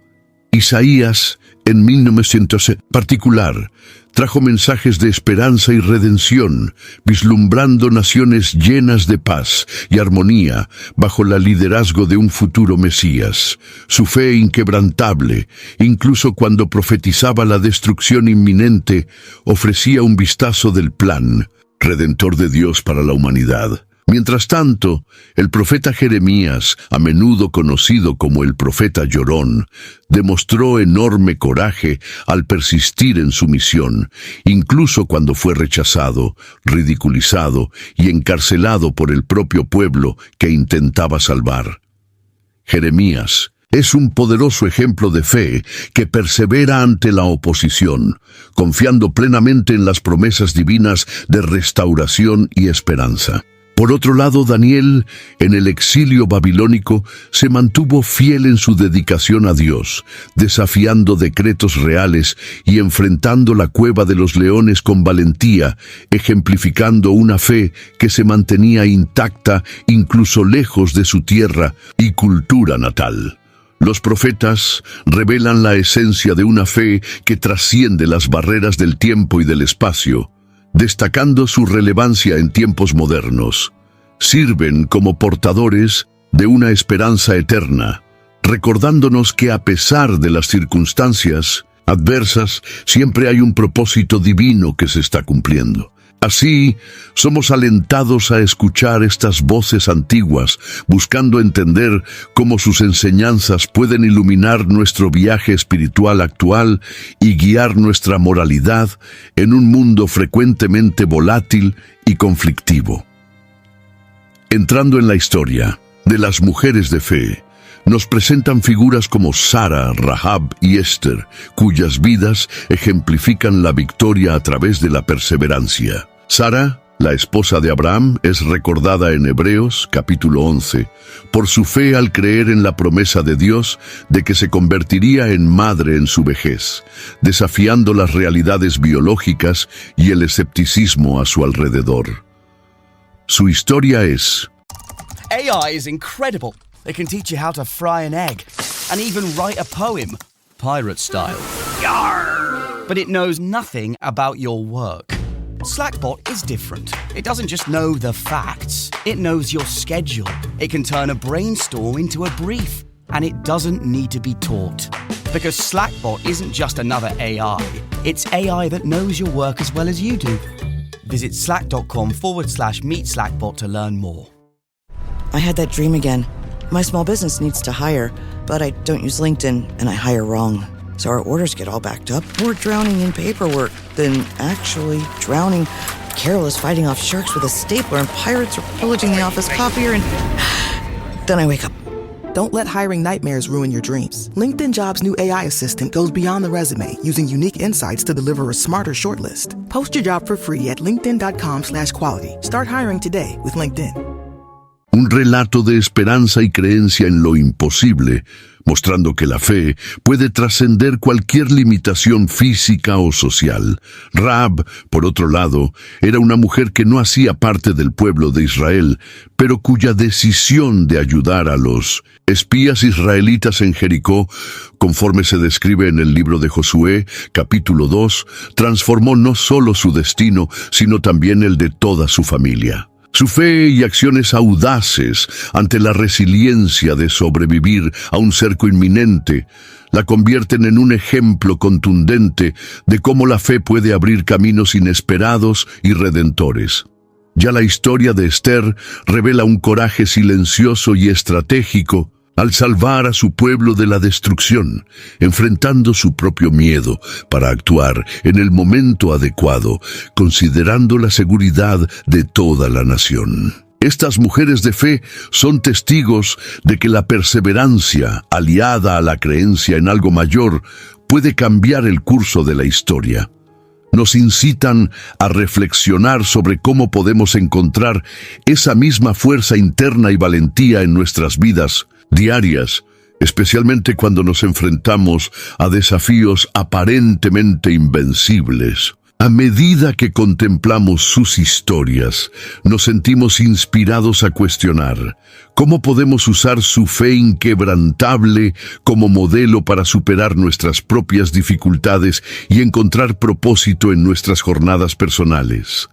Isaías, en 1900 particular, trajo mensajes de esperanza y redención, vislumbrando naciones llenas de paz y armonía bajo el liderazgo de un futuro Mesías. Su fe inquebrantable, incluso cuando profetizaba la destrucción inminente, ofrecía un vistazo del plan redentor de Dios para la humanidad. Mientras tanto, el profeta Jeremías, a menudo conocido como el profeta llorón, demostró enorme coraje al persistir en su misión, incluso cuando fue rechazado, ridiculizado y encarcelado por el propio pueblo que intentaba salvar. Jeremías es un poderoso ejemplo de fe que persevera ante la oposición, confiando plenamente en las promesas divinas de restauración y esperanza. Por otro lado, Daniel, en el exilio babilónico, se mantuvo fiel en su dedicación a Dios, desafiando decretos reales y enfrentando la cueva de los leones con valentía, ejemplificando una fe que se mantenía intacta incluso lejos de su tierra y cultura natal. Los profetas revelan la esencia de una fe que trasciende las barreras del tiempo y del espacio, destacando su relevancia en tiempos modernos. Sirven como portadores de una esperanza eterna, recordándonos que a pesar de las circunstancias adversas, siempre hay un propósito divino que se está cumpliendo. Así, somos alentados a escuchar estas voces antiguas, buscando entender cómo sus enseñanzas pueden iluminar nuestro viaje espiritual actual y guiar nuestra moralidad en un mundo frecuentemente volátil y conflictivo. Entrando en la historia de las mujeres de fe, nos presentan figuras como Sara, Rahab y Esther, cuyas vidas ejemplifican la victoria a través de la perseverancia. Sara, la esposa de Abraham, es recordada en Hebreos, capítulo 11, por su fe al creer en la promesa de Dios de que se convertiría en madre en su vejez, desafiando las realidades biológicas y el escepticismo a su alrededor. Su historia es: AI is incredible. It can teach you how to fry an egg and even write a poem, pirate style. Yarr! But it knows nothing about your work. Slackbot is different. It doesn't just know the facts. It knows your schedule. It can turn a brainstorm into a brief. And it doesn't need to be taught. Because Slackbot isn't just another AI. It's AI that knows your work as well as you do. Visit slack.com/meet Slackbot to learn more. I had that dream again. My small business needs to hire, but I don't use LinkedIn and I hire wrong. So our orders get all backed up. We're drowning in paperwork, then actually drowning, careless fighting off sharks with a stapler, and pirates are pillaging the office copier, and then I wake up. Don't let hiring nightmares ruin your dreams. LinkedIn Jobs' new AI assistant goes beyond the resume, using unique insights to deliver a smarter shortlist. Post your job for free at linkedin.com/quality. Start hiring today with LinkedIn. Un relato de esperanza y creencia en lo imposible, mostrando que la fe puede trascender cualquier limitación física o social. Rahab, por otro lado, era una mujer que no hacía parte del pueblo de Israel, pero cuya decisión de ayudar a los espías israelitas en Jericó, conforme se describe en el libro de Josué, capítulo 2, transformó no solo su destino, sino también el de toda su familia. Su fe y acciones audaces ante la resiliencia de sobrevivir a un cerco inminente la convierten en un ejemplo contundente de cómo la fe puede abrir caminos inesperados y redentores. Ya la historia de Esther revela un coraje silencioso y estratégico al salvar a su pueblo de la destrucción, enfrentando su propio miedo para actuar en el momento adecuado, considerando la seguridad de toda la nación. Estas mujeres de fe son testigos de que la perseverancia, aliada a la creencia en algo mayor, puede cambiar el curso de la historia. Nos incitan a reflexionar sobre cómo podemos encontrar esa misma fuerza interna y valentía en nuestras vidas diarias, especialmente cuando nos enfrentamos a desafíos aparentemente invencibles. A medida que contemplamos sus historias, nos sentimos inspirados a cuestionar cómo podemos usar su fe inquebrantable como modelo para superar nuestras propias dificultades y encontrar propósito en nuestras jornadas personales.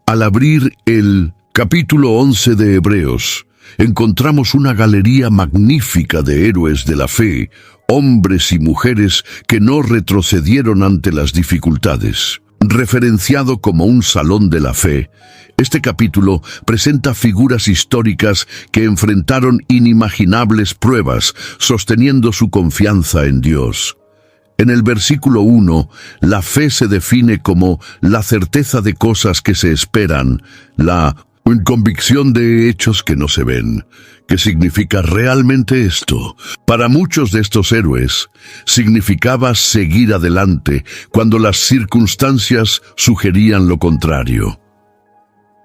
Al abrir el capítulo 11 de Hebreos, encontramos una galería magnífica de héroes de la fe, hombres y mujeres que no retrocedieron ante las dificultades. Referenciado como un salón de la fe, este capítulo presenta figuras históricas que enfrentaron inimaginables pruebas, sosteniendo su confianza en Dios. En el versículo 1, la fe se define como la certeza de cosas que se esperan, la convicción de hechos que no se ven. ¿Qué significa realmente esto? Para muchos de estos héroes, significaba seguir adelante cuando las circunstancias sugerían lo contrario.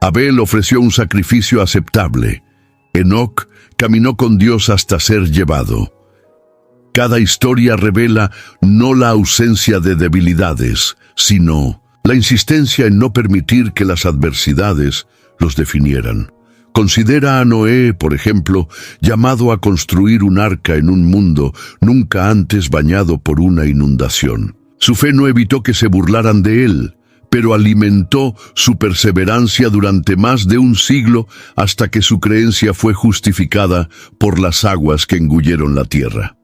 Abel ofreció un sacrificio aceptable. Enoc caminó con Dios hasta ser llevado. Cada historia revela no la ausencia de debilidades, sino la insistencia en no permitir que las adversidades los definieran. Considera a Noé, por ejemplo, llamado a construir un arca en un mundo nunca antes bañado por una inundación. Su fe no evitó que se burlaran de él, pero alimentó su perseverancia durante más de un siglo hasta que su creencia fue justificada por las aguas que engulleron la tierra.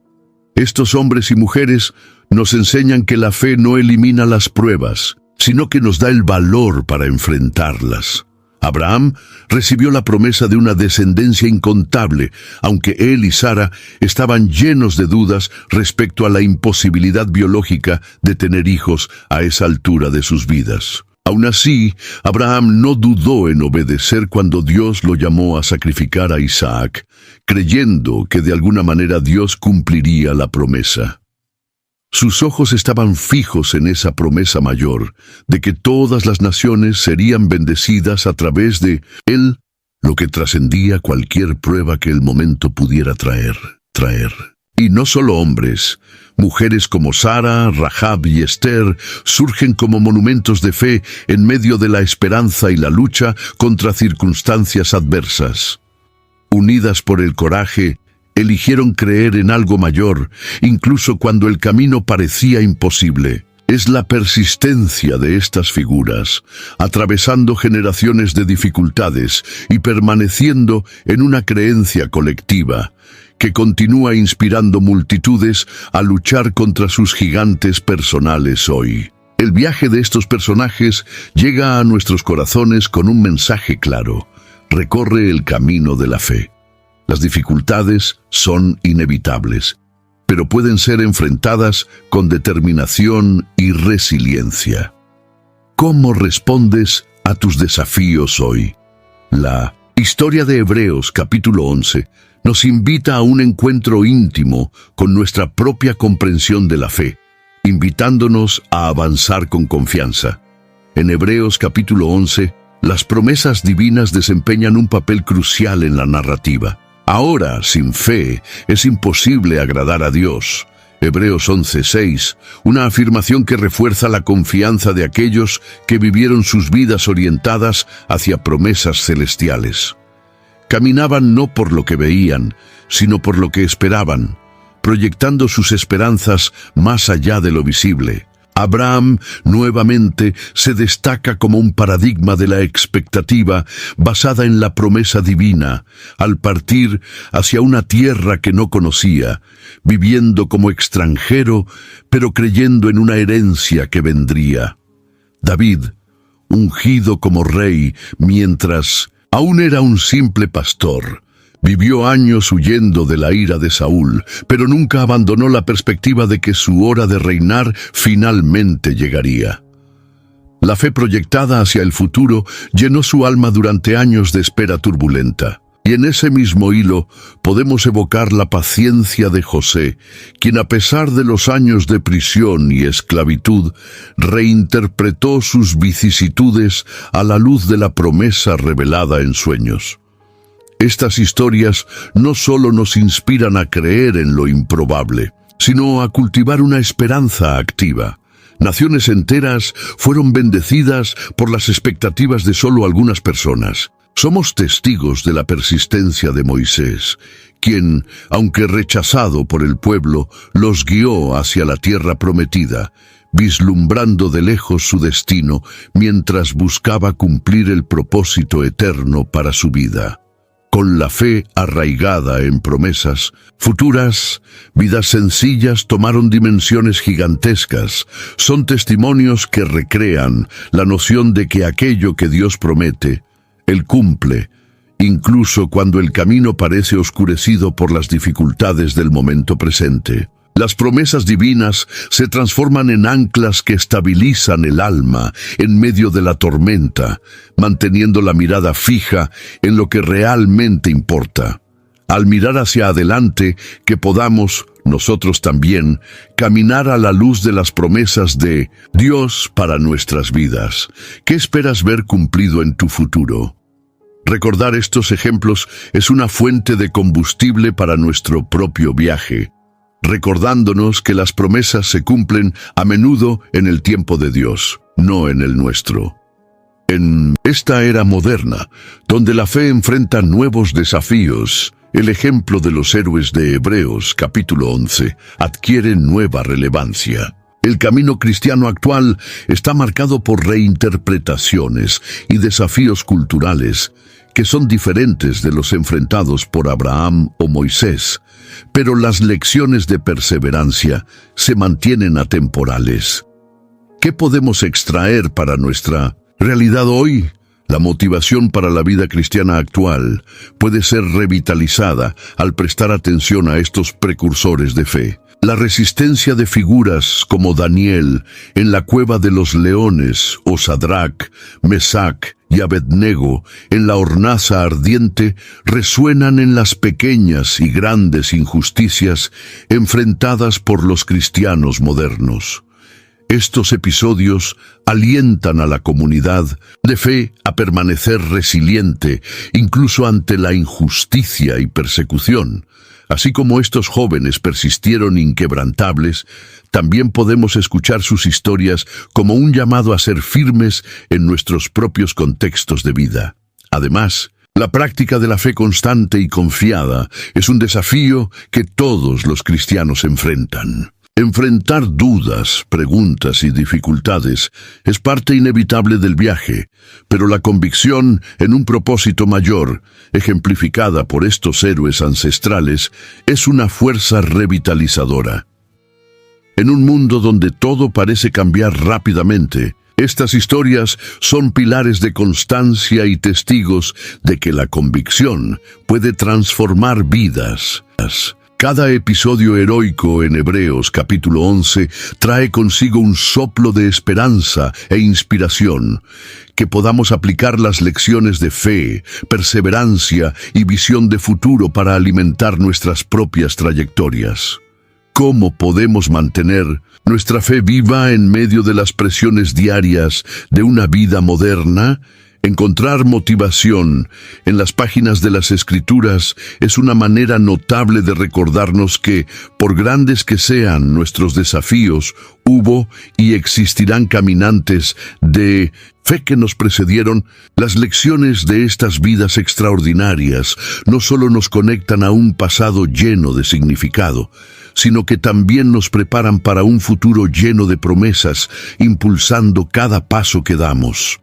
Estos hombres y mujeres nos enseñan que la fe no elimina las pruebas, sino que nos da el valor para enfrentarlas. Abraham recibió la promesa de una descendencia incontable, aunque él y Sara estaban llenos de dudas respecto a la imposibilidad biológica de tener hijos a esa altura de sus vidas. Aún así, Abraham no dudó en obedecer cuando Dios lo llamó a sacrificar a Isaac, creyendo que de alguna manera Dios cumpliría la promesa. Sus ojos estaban fijos en esa promesa mayor, de que todas las naciones serían bendecidas a través de él, lo que trascendía cualquier prueba que el momento pudiera traer. Y no solo hombres, mujeres como Sara, Rahab y Esther surgen como monumentos de fe en medio de la esperanza y la lucha contra circunstancias adversas. Unidas por el coraje, eligieron creer en algo mayor, incluso cuando el camino parecía imposible. Es la persistencia de estas figuras, atravesando generaciones de dificultades y permaneciendo en una creencia colectiva, que continúa inspirando multitudes a luchar contra sus gigantes personales hoy. El viaje de estos personajes llega a nuestros corazones con un mensaje claro: recorre el camino de la fe. Las dificultades son inevitables, pero pueden ser enfrentadas con determinación y resiliencia. ¿Cómo respondes a tus desafíos hoy? La historia de Hebreos capítulo 11 nos invita a un encuentro íntimo con nuestra propia comprensión de la fe, invitándonos a avanzar con confianza. En Hebreos capítulo 11, las promesas divinas desempeñan un papel crucial en la narrativa. Ahora, sin fe, es imposible agradar a Dios. Hebreos 11:6, una afirmación que refuerza la confianza de aquellos que vivieron sus vidas orientadas hacia promesas celestiales. Caminaban no por lo que veían, sino por lo que esperaban, proyectando sus esperanzas más allá de lo visible. Abraham nuevamente se destaca como un paradigma de la expectativa basada en la promesa divina, al partir hacia una tierra que no conocía, viviendo como extranjero, pero creyendo en una herencia que vendría. David, ungido como rey, mientras aún era un simple pastor. Vivió años huyendo de la ira de Saúl, pero nunca abandonó la perspectiva de que su hora de reinar finalmente llegaría. La fe proyectada hacia el futuro llenó su alma durante años de espera turbulenta. Y en ese mismo hilo podemos evocar la paciencia de José, quien a pesar de los años de prisión y esclavitud, reinterpretó sus vicisitudes a la luz de la promesa revelada en sueños. Estas historias no solo nos inspiran a creer en lo improbable, sino a cultivar una esperanza activa. Naciones enteras fueron bendecidas por las expectativas de solo algunas personas. Somos testigos de la persistencia de Moisés, quien, aunque rechazado por el pueblo, los guió hacia la tierra prometida, vislumbrando de lejos su destino mientras buscaba cumplir el propósito eterno para su vida. Con la fe arraigada en promesas futuras, vidas sencillas tomaron dimensiones gigantescas. Son testimonios que recrean la noción de que aquello que Dios promete, Él cumple, incluso cuando el camino parece oscurecido por las dificultades del momento presente. Las promesas divinas se transforman en anclas que estabilizan el alma en medio de la tormenta, manteniendo la mirada fija en lo que realmente importa. Al mirar hacia adelante, que podamos, nosotros también, caminar a la luz de las promesas de Dios para nuestras vidas. ¿Qué esperas ver cumplido en tu futuro? Recordar estos ejemplos es una fuente de combustible para nuestro propio viaje, recordándonos que las promesas se cumplen a menudo en el tiempo de Dios, no en el nuestro. En esta era moderna, donde la fe enfrenta nuevos desafíos, el ejemplo de los héroes de Hebreos, capítulo 11, adquiere nueva relevancia. El camino cristiano actual está marcado por reinterpretaciones y desafíos culturales que son diferentes de los enfrentados por Abraham o Moisés, pero las lecciones de perseverancia se mantienen atemporales. ¿Qué podemos extraer para nuestra realidad hoy? La motivación para la vida cristiana actual puede ser revitalizada al prestar atención a estos precursores de fe. La resistencia de figuras como Daniel en la cueva de los leones o Sadrach, Mesach y Abednego en la hornaza ardiente resuenan en las pequeñas y grandes injusticias enfrentadas por los cristianos modernos. Estos episodios alientan a la comunidad de fe a permanecer resiliente incluso ante la injusticia y persecución. Así como estos jóvenes persistieron inquebrantables, también podemos escuchar sus historias como un llamado a ser firmes en nuestros propios contextos de vida. Además, la práctica de la fe constante y confiada es un desafío que todos los cristianos enfrentan. Enfrentar dudas, preguntas y dificultades es parte inevitable del viaje, pero la convicción en un propósito mayor, ejemplificada por estos héroes ancestrales, es una fuerza revitalizadora. En un mundo donde todo parece cambiar rápidamente, estas historias son pilares de constancia y testigos de que la convicción puede transformar vidas. Cada episodio heroico en Hebreos capítulo 11 trae consigo un soplo de esperanza e inspiración, que podamos aplicar las lecciones de fe, perseverancia y visión de futuro para alimentar nuestras propias trayectorias. ¿Cómo podemos mantener nuestra fe viva en medio de las presiones diarias de una vida moderna? Encontrar motivación en las páginas de las Escrituras es una manera notable de recordarnos que, por grandes que sean nuestros desafíos, hubo y existirán caminantes de fe que nos precedieron. Las lecciones de estas vidas extraordinarias no solo nos conectan a un pasado lleno de significado, sino que también nos preparan para un futuro lleno de promesas, impulsando cada paso que damos.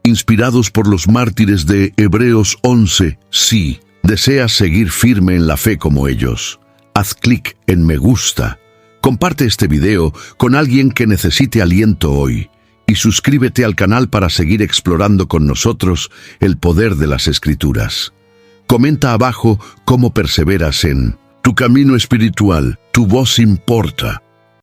Inspirados por los mártires de Hebreos 11, si deseas seguir firme en la fe como ellos, haz clic en me gusta. Comparte este video con alguien que necesite aliento hoy y suscríbete al canal para seguir explorando con nosotros el poder de las Escrituras. Comenta abajo cómo perseveras en tu camino espiritual. Tu voz importa.